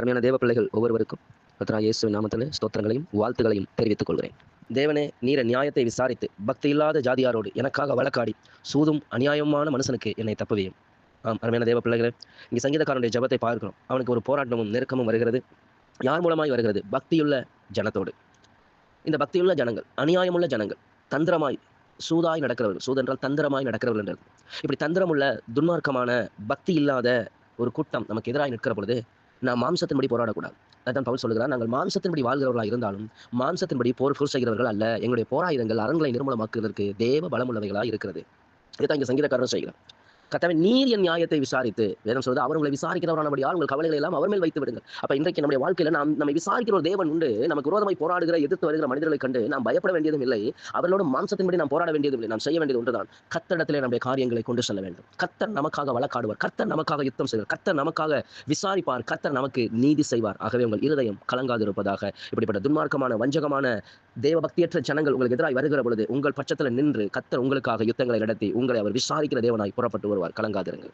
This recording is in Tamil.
அருமையான தேவ பிள்ளைகள் ஒவ்வொருவருக்கும் கர்த்தராகிய இயேசுவின் நாமத்திலே ஸ்தோத்திரங்களையும் வாழ்த்துகளையும் தெரிவித்துக் கொள்கிறேன். தேவனே, நீர் நியாயத்தை விசாரித்து பக்தி இல்லாத ஜாதியாரோடு எனக்காக வழக்காடி சூதும் அநியாயமான மனுஷனுக்கு என்னை தப்புவியும். அருமையான தேவ பிள்ளைகளே, இங்கே சங்கீதக்காரனுடைய ஜெபத்தை பார்க்கிறோம். அவனுக்கு ஒரு போராட்டமும் நெருக்கமும் வருகிறது. யார் மூலமாய் வருகிறது? பக்தியுள்ள ஜனத்தோடு. இந்த பக்தியுள்ள ஜனங்கள் அநியாயமுள்ள ஜனங்கள், தந்திரமாய் சூதாய் நடக்கிறவர்கள். சூது என்றால் தந்திரமாய் நடக்கிறவர்கள் என்றது. இப்படி தந்திரமுள்ள துன்மார்க்கமான பக்தி இல்லாத ஒரு கூட்டம் நமக்கு எதிராக நிற்கிற பொழுது நாம் மாம்சத்தின்படி போராடக்கூடாது. அதான் பவுல் சொல்லுகிறார், நாங்கள் மாம்சத்தின்படி வாழ்கிறவர்களாக இருந்தாலும் மாம்சத்தின்படி போர் செய்கிறவர்கள் அல்ல. எங்களுடைய போராயுதங்கள் அரண்களை நிர்மூலமாக்குவதற்கு தேவ பலமுள்ளவைகளாக இருக்கிறது. இதுதான் இங்கே சங்கீதக்காரன் செய்கிறார். கர்த்தாவே, நீர் என் நியாயத்தை விசாரித்து, வேதம் சொல்றது, அவர் உங்களை விசாரிக்கிறவரானபடியால் உங்கள் கவலைகளை எல்லாம் அவர் மேல் வைத்து விடுங்கள். அப்ப இன்றைக்கு நம்முடைய வாழ்க்கையில நம்மை விசாரிக்கிற ஒரு தேவன் உண்டு. நமக்கு விரோதமாய் போராடுகிற எதிர்த்து வருகிற மனிதர்களை கண்டு நாம் பயப்பட வேண்டியதும் இல்லை. அவர்களோடு மாம்சத்தின்படி நாம் போராட வேண்டியதும் இல்லை. நாம் செய்ய வேண்டியது ஒன்றுதான், கர்த்தரிடத்திலே நம்முடைய காரியங்களை கொண்டு செல்ல வேண்டும். கர்த்தர் நமக்காக வழக்காடுவார். கர்த்தர் நமக்காக யுத்தம் செய்வார். கர்த்தர் நமக்காக விசாரிப்பார். கர்த்தர் நமக்கு நீதி செய்வார். ஆகவே உங்கள் இருதயம் கலங்காதிருப்பதாக. இப்படிப்பட்ட துன்மார்க்கமான வஞ்சகமான தேவ பக்தியற்ற ஜனங்கள் உங்களுக்கு எதிராக வருகிற பொழுது உங்கள் பட்சத்தில் நின்று கர்த்தர் உங்களுக்காக யுத்தங்களை நடத்தி உங்களை அவர் விசாரிக்கிற தேவனாய் புறப்பட்டு வருவார். கலங்காதிருங்கள்.